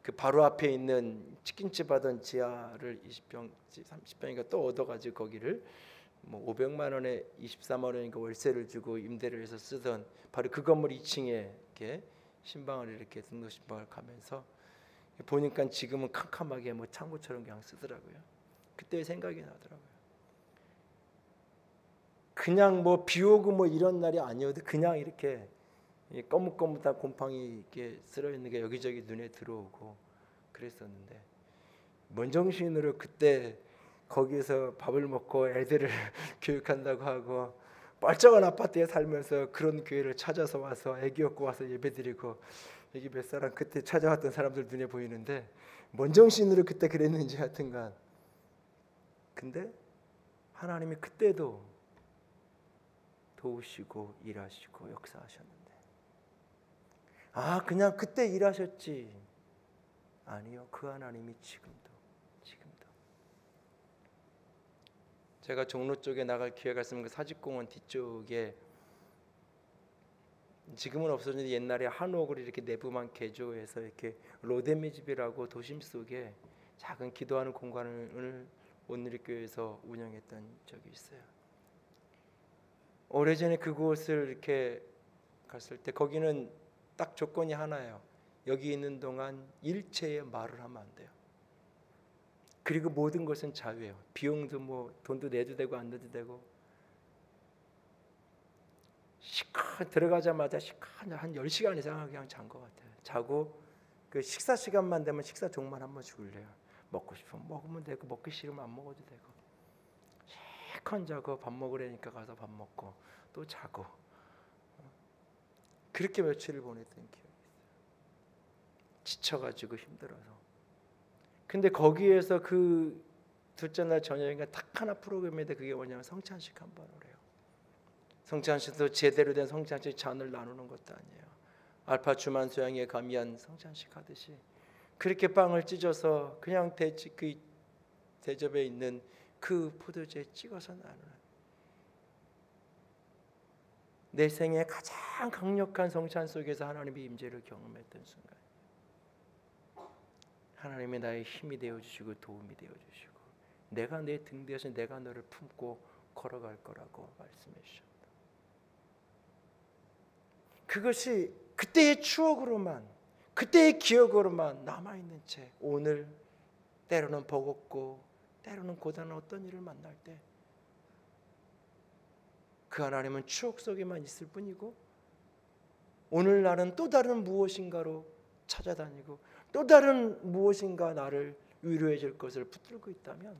S1: 그 바로 앞에 있는 치킨집 하던 지하를 20평, 30평인가 또 얻어가지고 거기를 뭐 500만 원에 24만 원인가 월세를 주고 임대를 해서 쓰던 바로 그 건물 2층에 이렇게 신방을 이렇게 등록 신방을 가면서 보니까 지금은 캄캄하게 뭐 창고처럼 그냥 쓰더라고요. 그때 생각이 나더라고요. 그냥 뭐 비 오고 뭐 이런 날이 아니어도 그냥 이렇게 거뭇거뭇한 곰팡이 이렇게 쓸어 있는 게 여기저기 눈에 들어오고 그랬었는데 뭔정신으로 그때 거기서 밥을 먹고 애들을 교육한다고 하고 멀쩡한 아파트에 살면서 그런 교회를 찾아서 와서 애기 얻고 와서 예배드리고 여기 몇 사람 그때 찾아왔던 사람들 눈에 보이는데 뭔정신으로 그때 그랬는지 하여튼간 근데 하나님이 그때도 도우시고 일하시고 역사하셨는데 그냥 그때 일하셨지. 아니요, 그 하나님이 지금도 제가 종로 쪽에 나갈 기회가 있으면 그 사직공원 뒤쪽에 지금은 없어졌는데 옛날에 한옥을 이렇게 내부만 개조해서 이렇게 로데미 집이라고 도심 속에 작은 기도하는 공간을 온누리교회에서 운영했던 적이 있어요. 오래전에 그곳을 이렇게 갔을 때 거기는 딱 조건이 하나예요. 여기 있는 동안 일체의 말을 하면 안 돼요. 그리고 모든 것은 자유예요. 비용도 뭐 돈도 내도 되고 안 내도 되고 들어가자마자 시간 한 10시간 이상 그냥 잔 것 같아요. 자고 그 식사 시간만 되면 식사 종만 한번 줄래요. 먹고 싶으면 먹으면 되고 먹기 싫으면 안 먹어도 되고 실컷 자고 밥 먹으려니까 가서 밥 먹고 또 자고 그렇게 며칠을 보냈던 기억이 있어요. 지쳐가지고 힘들어서 근데 거기에서 그 둘째 날 저녁인가 딱 하나 프로그램인데 그게 뭐냐면 성찬식 한 번을 해요. 성찬식도 제대로 된 성찬식 잔을 나누는 것도 아니에요. 알파 주만 수양에 가미한 성찬식 하듯이 그렇게 빵을 찢어서 그냥 그 대접에 있는 그 포도주에 찍어서 나누는, 내 생애 가장 강력한 성찬 속에서 하나님의 임재를 경험했던 순간, 하나님이 나의 힘이 되어주시고 도움이 되어주시고 내가 내 등 대서 내가 너를 품고 걸어갈 거라고 말씀해 주셨다. 그것이 그때의 추억으로만, 그때의 기억으로만 남아있는 채 오늘 때로는 버겁고 때로는 고단한 어떤 일을 만날 때 그 하나님은 추억 속에만 있을 뿐이고, 오늘 나는 또 다른 무엇인가로 찾아다니고 또 다른 무엇인가 나를 위로해 줄 것을 붙들고 있다면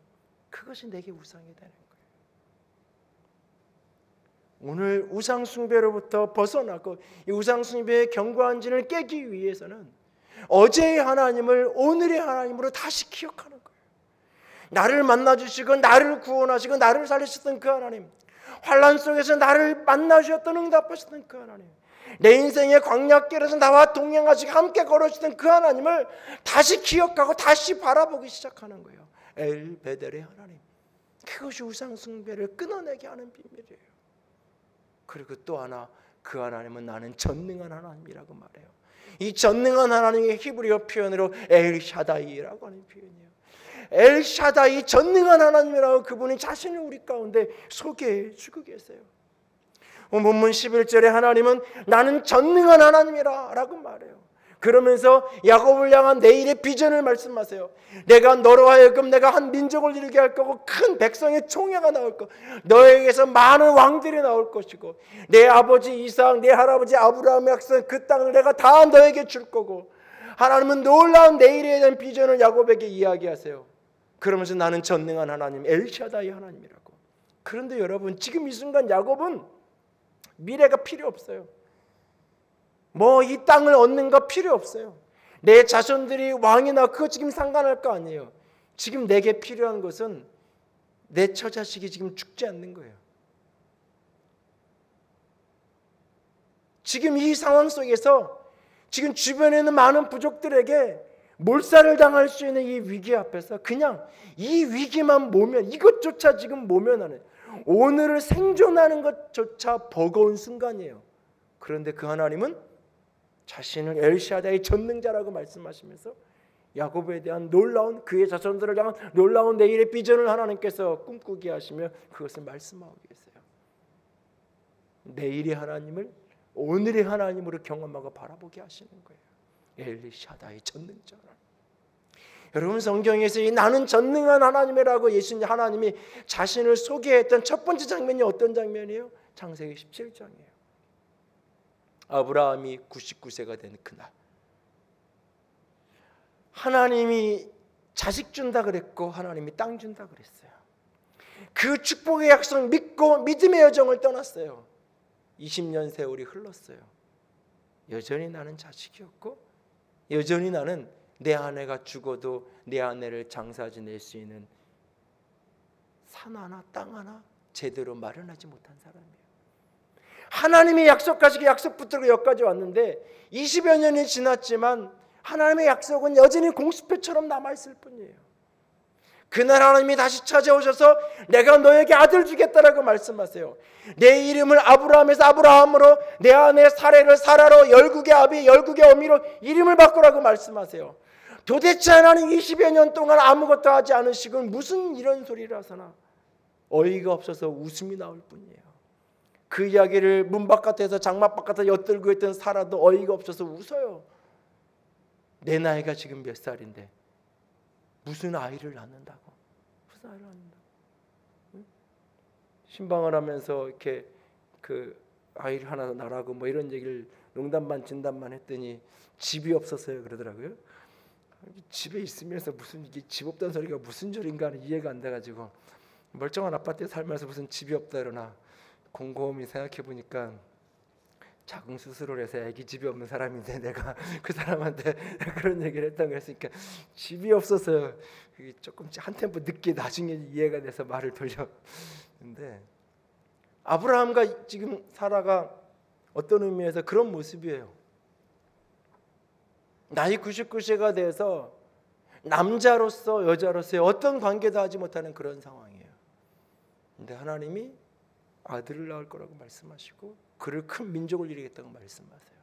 S1: 그것이 내게 우상이 되는 거예요. 오늘 우상 숭배로부터 벗어나고 이 우상 숭배의 견고한 진을 깨기 위해서는 어제의 하나님을 오늘의 하나님으로 다시 기억하는 거예요. 나를 만나주시고 나를 구원하시고 나를 살리셨던 그 하나님, 환난 속에서 나를 만나주셨던 응답하셨던 그 하나님, 내 인생의 광야길에서 나와 동행하시고 함께 걸어주셨던 그 하나님을 다시 기억하고 다시 바라보기 시작하는 거예요. 엘 베델의 하나님, 그것이 우상 숭배를 끊어내게 하는 비밀이에요. 그리고 또 하나, 그 하나님은 나는 전능한 하나님이라고 말해요. 이 전능한 하나님의 히브리어 표현으로 엘 샤다이라고 하는 표현이에요. 엘 샤다이, 전능한 하나님이라고 그분이 자신을 우리 가운데 소개해 주고 계세요. 본문 11절에 하나님은 나는 전능한 하나님이라 라고 말해요. 그러면서 야곱을 향한 내일의 비전을 말씀하세요. 내가 너로 하여금 내가 한 민족을 이루게 할 거고 큰 백성의 총회가 나올 거, 너에게서 많은 왕들이 나올 것이고 내 아버지 이삭, 내 할아버지 아브라함의 약속한 그 땅을 내가 다 너에게 줄 거고, 하나님은 놀라운 내일에 대한 비전을 야곱에게 이야기하세요. 그러면서 나는 전능한 하나님, 엘샤다이 하나님이라고. 그런데 여러분, 지금 이 순간 야곱은 미래가 필요 없어요. 뭐 이 땅을 얻는 거 필요 없어요. 내 자손들이 왕이나 그거 지금 상관할 거 아니에요. 지금 내게 필요한 것은 내 처자식이 지금 죽지 않는 거예요. 지금 이 상황 속에서 지금 주변에 있는 많은 부족들에게 몰살을 당할 수 있는 이 위기 앞에서 그냥 이 위기만 모면, 이것조차 지금 모면하는, 오늘을 생존하는 것조차 버거운 순간이에요. 그런데 그 하나님은 자신을 엘샤다의 전능자라고 말씀하시면서 야곱에 대한 놀라운, 그의 자손들을 향한 놀라운 내일의 비전을 하나님께서 꿈꾸게 하시며 그것을 말씀하고 계세요. 내일의 하나님을 오늘의 하나님으로 경험하고 바라보게 하시는 거예요. 엘샤다의 전능자. 여러분, 성경에서 이 나는 전능한 하나님이라고 예수님 하나님이 자신을 소개했던 첫 번째 장면이 어떤 장면이에요? 창세기 17장이에요. 아브라함이 99세가 된 그날, 하나님이 자식 준다 그랬고 하나님이 땅 준다 그랬어요. 그 축복의 약속 믿고 믿음의 여정을 떠났어요. 20년 세월이 흘렀어요. 여전히 나는 자식이었고 여전히 나는 내 아내가 죽어도 내 아내를 장사 지낼 수 있는 산 하나 땅 하나 제대로 마련하지 못한 사람이에요. 하나님의 약속하시기 약속 붙들고 여기까지 왔는데 20여 년이 지났지만 하나님의 약속은 여전히 공수표처럼 남아있을 뿐이에요. 그날 하나님이 다시 찾아오셔서 내가 너에게 아들 주겠다라고 말씀하세요. 내 이름을 아브라함에서 아브라함으로, 내 아내 사례를 사라로, 열국의 아비 열국의 어미로 이름을 바꾸라고 말씀하세요. 도대체 하나님 20여 년 동안 아무것도 하지 않으시고 무슨 이런 소리를 하서나 어이가 없어서 웃음이 나올 뿐이에요. 그 이야기를 문 바깥에서 장막 바깥에서 엿들고 있던 사라도 어이가 없어서 웃어요. 내 나이가 지금 몇 살인데 무슨 아이를 낳는다고? 무슨 아이를 낳는다고? 응? 신방을 하면서 이렇게 그 아이를 하나 낳으라고 뭐 이런 얘기를 농담 반 진담만 했더니 집이 없어서요 그러더라고요. 집에 있으면서 무슨 이게 집 없다는 소리가 무슨 소린가 하는 이해가 안 돼가지고, 멀쩡한 아파트에 살면서 무슨 집이 없다 그러나 곰곰이 생각해 보니까 자궁 수술을 해서 아기 집이 없는 사람인데 내가 그 사람한테 그런 얘기를 했다고 그랬으니까 집이 없어서 조금 한 템포 늦게 나중에 이해가 돼서 말을 돌렸는데, 아브라함과 지금 사라가 어떤 의미에서 그런 모습이에요. 나이 99세가 돼서 남자로서 여자로서의 어떤 관계도 하지 못하는 그런 상황이에요. 근데 하나님이 아들을 낳을 거라고 말씀하시고 그를 큰 민족을 이루겠다고 말씀하세요.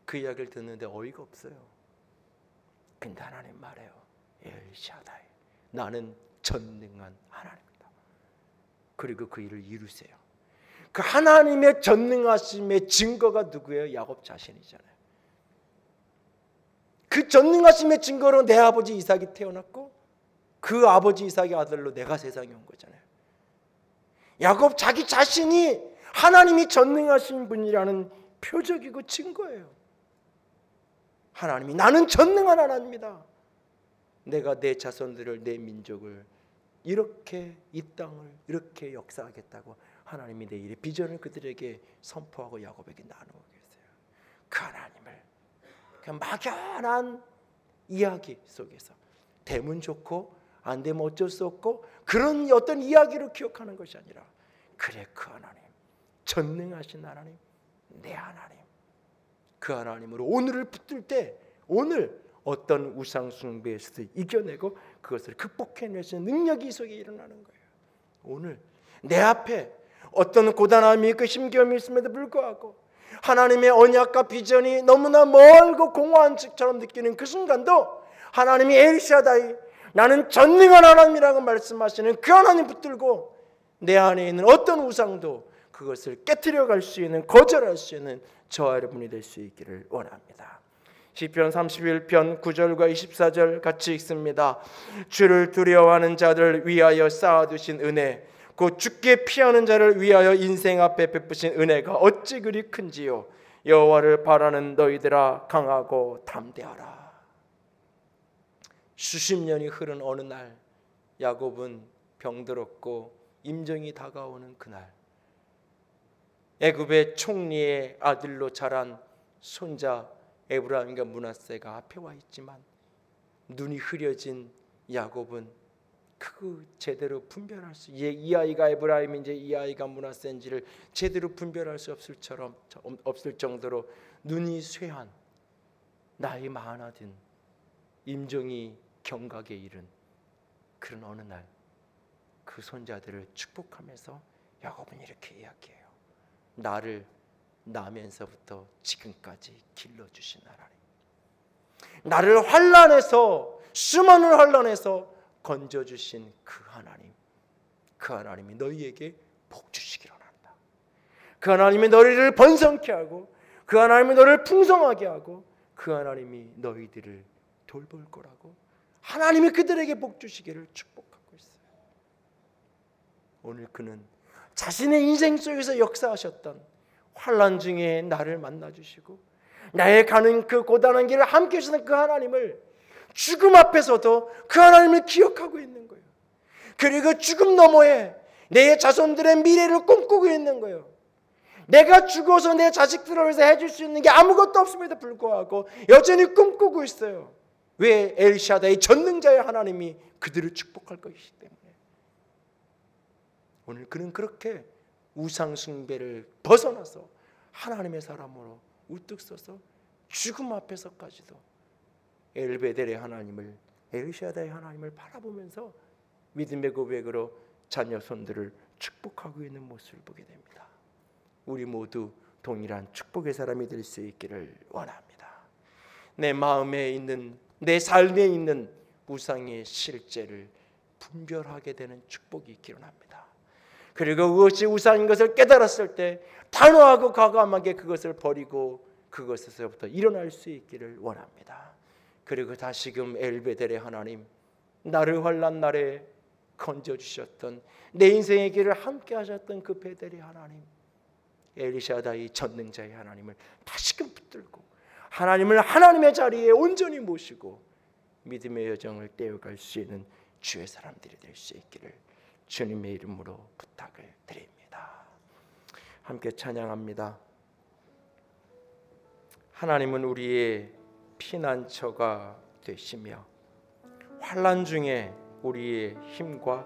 S1: 그 이야기를 듣는데 어이가 없어요. 근데 하나님 말해요. 엘샤다이, 나는 전능한 하나님이다. 그리고 그 일을 이루세요. 그 하나님의 전능하심의 증거가 누구예요? 야곱 자신이잖아요. 그 전능하심의 증거로 내 아버지 이삭이 태어났고 그 아버지 이삭의 아들로 내가 세상에 온 거잖아요. 야곱 자기 자신이 하나님이 전능하신 분이라는 표적이고 증거예요. 하나님이 나는 전능한 하나님이다. 내가 내 자손들을, 내 민족을 이렇게, 이 땅을 이렇게 역사하겠다고 하나님이 내일의 비전을 그들에게 선포하고 야곱에게 나누고 계세요. 그 하나님을 그 막연한 이야기 속에서 되면 좋고 안 되면 어쩔 수 없고 그런 어떤 이야기로 기억하는 것이 아니라, 그래 그 하나님, 전능하신 하나님, 내 하나님, 그 하나님으로 오늘을 붙들 때 오늘 어떤 우상 숭배에서도 이겨내고 그것을 극복해낼 수 있는 능력이 이 속에 일어나는 거예요. 오늘 내 앞에 어떤 고단함이 있고 힘겨움이 있음에도 불구하고 하나님의 언약과 비전이 너무나 멀고 공허한 것처럼 느끼는 그 순간도 하나님이 엘샤다이, 나는 전능한 하나님이라고 말씀하시는 그 하나님 붙들고 내 안에 있는 어떤 우상도 그것을 깨트려 갈 수 있는, 거절할 수 있는 저와 여러분이 될 수 있기를 원합니다. 시편 31편 9절과 24절 같이 읽습니다. 주를 두려워하는 자들을 위하여 쌓아두신 은혜, 곧 주께 피하는 자를 위하여 인생 앞에 베푸신 은혜가 어찌 그리 큰지요. 여호와를 바라는 너희들아 강하고 담대하라. 수십 년이 흐른 어느 날 야곱은 병들었고 임종이 다가오는 그날, 애굽의 총리의 아들로 자란 손자 에브라임과 므낫세가 앞에 와 있지만 눈이 흐려진 야곱은 그 제대로 분별할 수, 이 아이가 에브라임인지 이 아이가 므낫세인지를 제대로 분별할 수 없을 정도로 눈이 쇠한, 나이 많아진, 임종이 경각에 이른 그런 어느 날 그 손자들을 축복하면서 야곱은 이렇게 이야기해요. 나를 나면서부터 지금까지 길러주신 하나님, 나를 환난에서, 수많은 환난에서 건져주신 그 하나님, 그 하나님이 너희에게 복 주시기를 원한다. 그 하나님이 너희를 번성케 하고 그 하나님이 너를 풍성하게 하고 그 하나님이 너희들을 돌볼 거라고 하나님이 그들에게 복 주시기를 축복하고 있어요. 오늘 그는 자신의 인생 속에서 역사하셨던 환난 중에 나를 만나주시고 나의 가는 그 고단한 길을 함께 하시는 그 하나님을, 죽음 앞에서도 그 하나님을 기억하고 있는 거예요. 그리고 죽음 너머에 내 자손들의 미래를 꿈꾸고 있는 거예요. 내가 죽어서 내 자식들을 위해서 해줄 수 있는 게 아무것도 없음에도 불구하고 여전히 꿈꾸고 있어요. 왜? 엘샤다이, 전능자의 하나님이 그들을 축복할 것이기 때문에. 오늘 그는 그렇게 우상 숭배를 벗어나서 하나님의 사람으로 우뚝 서서 죽음 앞에서까지도 엘베델의 하나님을, 엘샤다의 하나님을 바라보면서 믿음의 고백으로 자녀 손들을 축복하고 있는 모습을 보게 됩니다. 우리 모두 동일한 축복의 사람이 될 수 있기를 원합니다. 내 마음에 있는, 내 삶에 있는 우상의 실제를 분별하게 되는 축복이 있기를 원합니다. 그리고 그것이 우상인 것을 깨달았을 때 단호하고 과감하게 그것을 버리고 그것에서부터 일어날 수 있기를 원합니다. 그리고 다시금 엘베델의 하나님, 나를 환난 날에 건져주셨던, 내 인생의 길을 함께 하셨던 그 베델의 하나님, 엘샤다이 전능자의 하나님을 다시금 붙들고 하나님을 하나님의 자리에 온전히 모시고 믿음의 여정을 떼어갈 수 있는 주의 사람들이 될 수 있기를 주님의 이름으로 부탁을 드립니다. 함께 찬양합니다. 하나님은 우리의 피난처가 되시며 환난 중에 우리의 힘과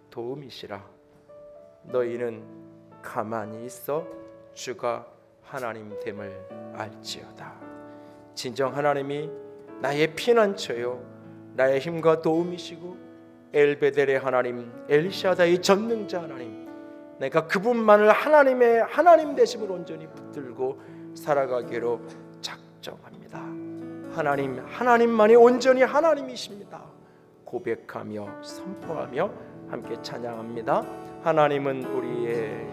S1: 도움이시라. 너희는 가만히 있어 주가 하나님 됨을 알지어다. 진정 하나님이 나의 피난처요 나의 힘과 도움이시고 엘베델의 하나님, 엘샤다의 전능자 하나님, 내가 그분만을 하나님의 하나님 되심을 온전히 붙들고 살아가기로 작정합니다. 하나님만이 온전히 하나님이십니다. 고백하며 선포하며 함께 찬양합니다. 하나님은 우리의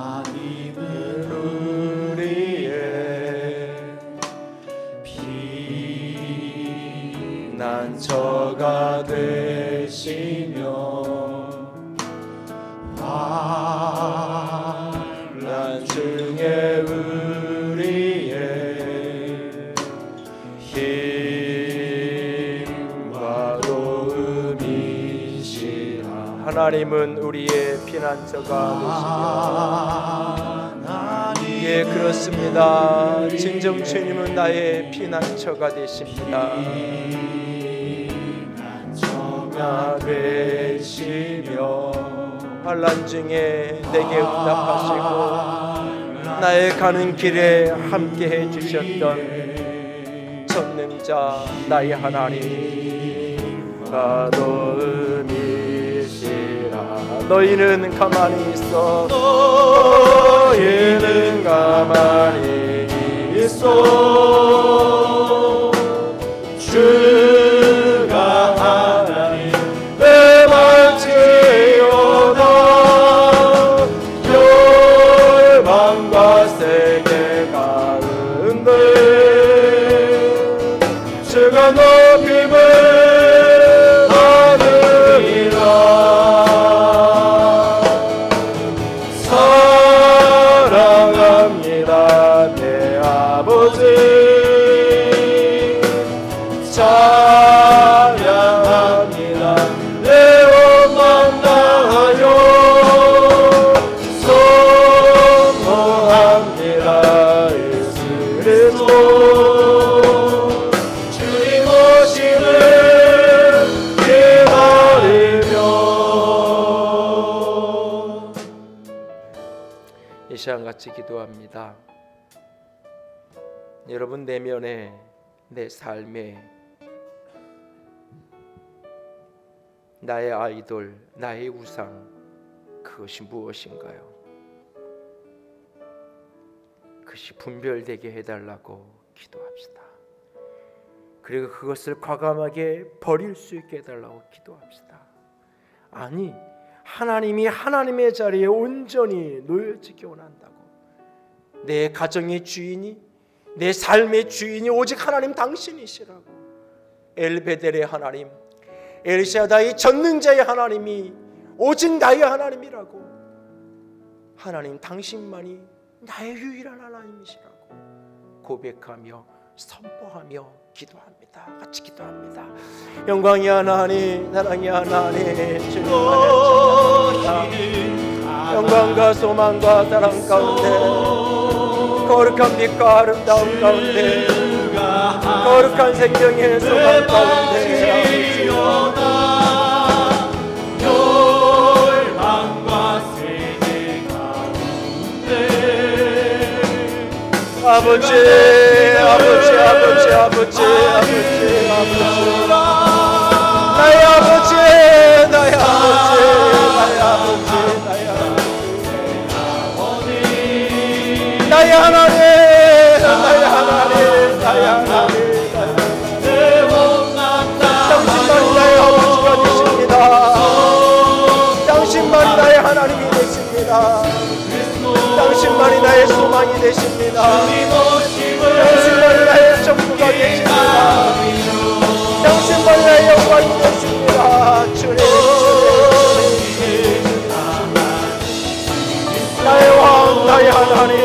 S2: 하나님은 우리의 피난처가 되시며 환난 중에 우리의 힘과 도움이시라.
S1: 하나님은 우리의 피난처가 되시며 예 그렇습니다. 진정 주님은 나의 피난처가 되십니다. 피난처가 되시며 환난 중에 내게 응답하시고 나의 가는 길에 함께해 주셨던 전능자 나의 하나님과 도움이시라. 너희는 가만히 있어 너희는 가만히 있어 주가 하나님 내 말지어다. 열방과 세계 가운데 주가 높임을 하느니라. 사랑합니다 내 아버지. 찬양합니다 내 원망 다하여. 선포합니다 예수 그리스도 주님 오심을 기다리며. 이 시간 같이 기도합니다. 여러분 내면에 내 삶에 나의 아이돌, 나의 우상 그것이 무엇인가요? 그것이 분별되게 해달라고 기도합시다. 그리고 그것을 과감하게 버릴 수 있게 해달라고 기도합시다. 아니 하나님이 하나님의 자리에 온전히 놓여지기 원한다고. 내 가정의 주인이 내 삶의 주인이 오직 하나님 당신이시라고. 엘베델의 하나님, 엘샤다의 전능자의 하나님이 오직 나의 하나님이라고. 하나님 당신만이 나의 유일한 하나님이시라고 고백하며 선포하며 기도합니다. 같이 기도합니다. 영광이 하나님, 사랑이 하나님, 주님만을 찬양합니다. 영광과 소망과 사랑 가운데, 거룩한 빛과 아름다움 가운데, 거룩한 생명의 소망 가운데 아버지, 아버지, 아버지, 아버지, 아버지, 아버지, 나의 아버지, 나의 아버지, 나의 아버지, 나의 아버지, 나의 하나님, 나의 하나님, 나의 하나님, 당신만이 나의 아버지가 되십니다. 당신만이 나의 하나님이 되십니다. 당신만이 나의 소망이 되십니다. 당신만이 나의 전부가 되십니다. 당신만이 나의 영광이 되십니다. 주님, 나의 왕, 나의 하나님,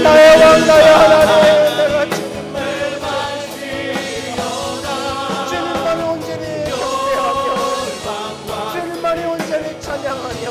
S1: 나의 왕, 나의 하나님, 내가 주님만을 온전히 경배하며 주님만이 온전히 찬양하며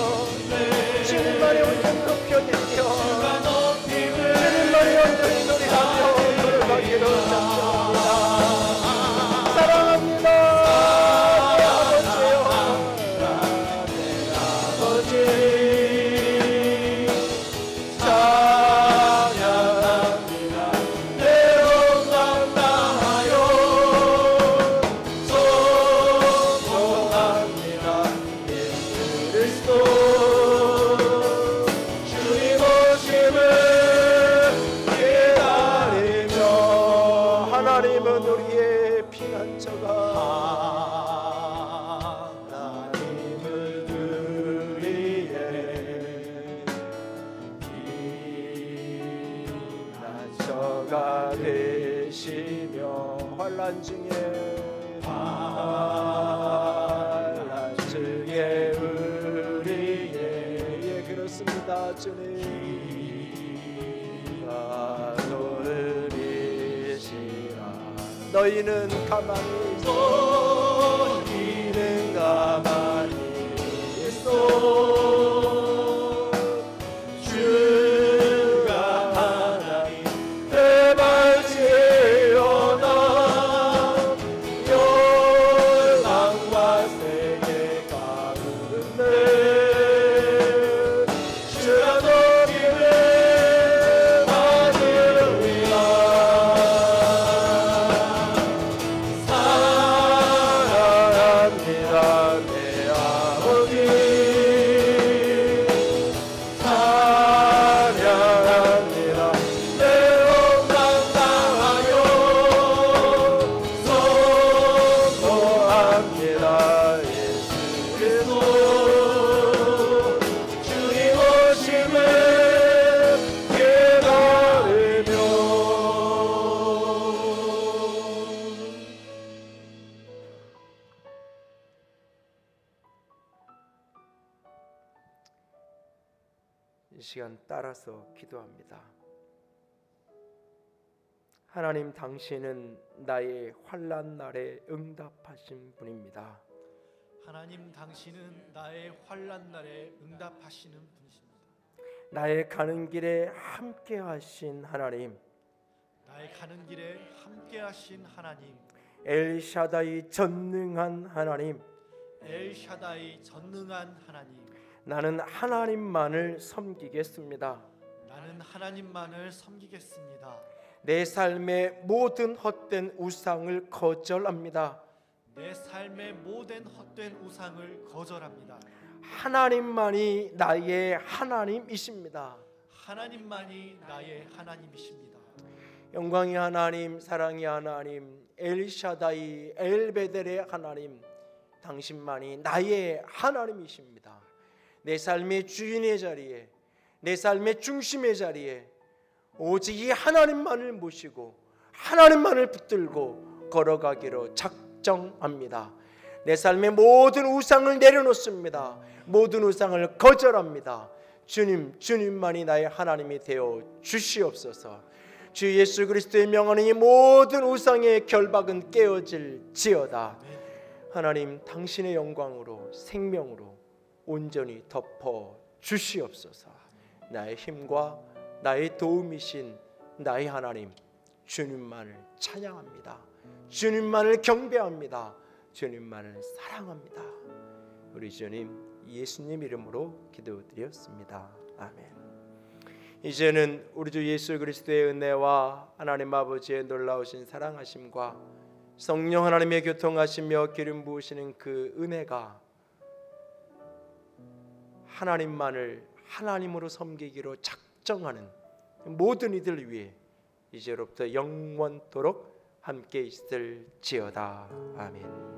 S1: 되시며 환난 중에 우리의 그렇습니다. 주님 도우리시라. 너희는 가만히 있어. 너희는 가만히 있어. 이 시간 따라서 기도합니다. 하나님, 당신은 나의 환난 날에 응답하신 분입니다.
S3: 하나님, 당신은 나의 환난 날에 응답하시는 분이십니다.
S1: 나의 가는 길에 함께 하신 하나님,
S3: 나의 가는 길에 함께 하신 하나님,
S1: 엘샤다이 전능한 하나님,
S3: 엘샤다이 전능한 하나님,
S1: 나는 하나님만을 섬기겠습니다.
S3: 나는 하나님만을 섬기겠습니다.
S1: 내 삶의 모든 헛된 우상을 거절합니다.
S3: 내 삶의 모든 헛된 우상을 거절합니다.
S1: 하나님만이 나의 하나님이십니다.
S3: 하나님만이 나의 하나님이십니다.
S1: 영광의 하나님, 사랑의 하나님, 엘샤다이, 엘베델의 하나님, 당신만이 나의 하나님이십니다. 내 삶의 주인의 자리에, 내 삶의 중심의 자리에 오직 이 하나님만을 모시고 하나님만을 붙들고 걸어가기로 작정합니다. 내 삶의 모든 우상을 내려놓습니다. 모든 우상을 거절합니다. 주님, 주님만이 나의 하나님이 되어 주시옵소서. 주 예수 그리스도의 명하는 이 모든 우상의 결박은 깨어질지어다. 하나님, 당신의 영광으로, 생명으로 온전히 덮어 주시옵소서. 나의 힘과 나의 도움이신 나의 하나님, 주님만을 찬양합니다. 주님만을 경배합니다. 주님만을 사랑합니다. 우리 주님 예수님 이름으로 기도드렸습니다. 아멘. 이제는 우리 주 예수 그리스도의 은혜와 하나님 아버지의 놀라우신 사랑하심과 성령 하나님의 교통하시며 기름 부으시는 그 은혜가 하나님만을 하나님으로 섬기기로 작정하는 모든 이들 위해 이제로부터 영원토록 함께 있을지어다. 아멘.